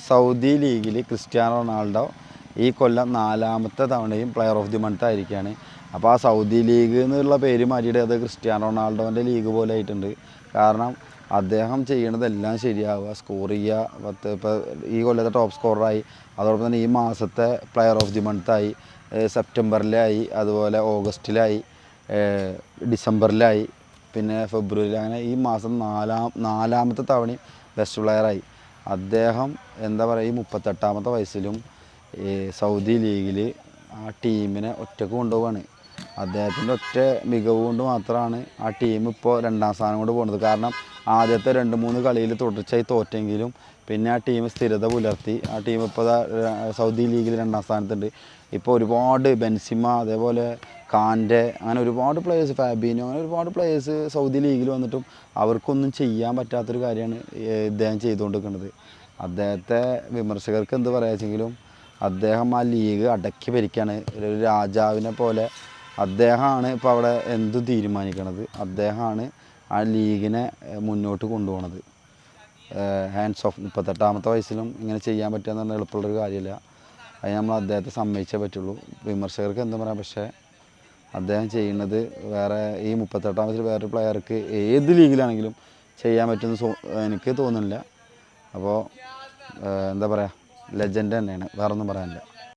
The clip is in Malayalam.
സൗദി ലീഗിൽ ക്രിസ്ത്യാനോ റൊണാൾഡോ ഈ കൊല്ലം 4ാമത്തെ തവണയും പ്ലെയർ ഓഫ് ദി മന്ത് ആയിരിക്കുകയാണ്. അപ്പോൾ ആ സൗദി ലീഗ് എന്നുള്ള പേര് മാറ്റിയിട്ട് അത് ക്രിസ്ത്യാനോ റൊണാൾഡോൻ്റെ ലീഗ് പോലെ ആയിട്ടുണ്ട്. കാരണം അദ്ദേഹം ചെയ്യണതെല്ലാം ശരിയാവുക, സ്കോർ ചെയ്യുക. ഇപ്പോൾ ഈ കൊല്ലത്തെ ടോപ്പ് സ്കോററായി, അതോടൊപ്പം തന്നെ ഈ മാസത്തെ പ്ലെയർ ഓഫ് ദി മന്തായി, സെപ്റ്റംബറിലായി, അതുപോലെ ഓഗസ്റ്റിലായി, ഡിസംബറിലായി, പിന്നെ ഫെബ്രുവരി, അങ്ങനെ ഈ മാസം നാലാമത്തെ തവണയും ബെസ്റ്റ് പ്ലെയറായി. അദ്ദേഹം എന്താ പറയുക, ഈ 38ാമത്തെ വയസ്സിലും ഈ സൗദി ലീഗിൽ ആ ടീമിനെ ഒറ്റക്ക് കൊണ്ടുപോവാണ്. അദ്ദേഹത്തിൻ്റെ ഒറ്റ മികവ് കൊണ്ട് മാത്രമാണ് ആ ടീം ഇപ്പോൾ 2ാം സ്ഥാനം കൊണ്ട് പോകുന്നത്. കാരണം ആദ്യത്തെ 2-3 കളിയിൽ തുടർച്ചയായി തോറ്റെങ്കിലും പിന്നെ ആ ടീം സ്ഥിരത പുലർത്തി. ആ ടീം ഇപ്പോൾ സൗദി ലീഗിൽ 2ാം സ്ഥാനത്തുണ്ട്. ഇപ്പോൾ ഒരുപാട് ബെൻസിമ, അതേപോലെ കാൻ്റെ, അങ്ങനെ ഒരുപാട് പ്ലേയേഴ്സ്, ഫാബീനോ, അങ്ങനെ ഒരുപാട് പ്ലേയേഴ്സ് സൗദി ലീഗിൽ വന്നിട്ടും അവർക്കൊന്നും ചെയ്യാൻ പറ്റാത്തൊരു കാര്യമാണ് ഇദ്ദേഹം ചെയ്തുകൊണ്ടിരിക്കുന്നത്. അദ്ദേഹത്തെ വിമർശകർക്ക് എന്ത് പറയാച്ചെങ്കിലും അദ്ദേഹം ആ ലീഗ് അടക്കി ഭരിക്കുകയാണ്. ഒരു രാജാവിനെ പോലെ അദ്ദേഹമാണ് ഇപ്പോൾ അവിടെ എന്തും തീരുമാനിക്കണത്. അദ്ദേഹമാണ് ആ ലീഗിനെ മുന്നോട്ട് കൊണ്ടുപോകുന്നത്. Hands of. 38ാമത്തെ വയസ്സിലും ഇങ്ങനെ ചെയ്യാൻ പറ്റുക എന്ന് പറഞ്ഞാൽ എളുപ്പമുള്ളൊരു കാര്യമില്ല. അത് നമ്മൾ അദ്ദേഹത്തെ സമ്മതിച്ചേ പറ്റുള്ളൂ. വിമർശകർക്ക് എന്ത് പറയാം, പക്ഷേ അദ്ദേഹം ചെയ്യുന്നത് വേറെ ഈ 38ാം വയസ്സിൽ വേറൊരു പ്ലെയർക്ക് ഏത് ലീഗിലാണെങ്കിലും ചെയ്യാൻ പറ്റുമെന്ന് എനിക്ക് തോന്നുന്നില്ല. അപ്പോൾ എന്താ പറയുക, ലെജൻഡ് തന്നെയാണ്, വേറൊന്നും പറയാനില്ല.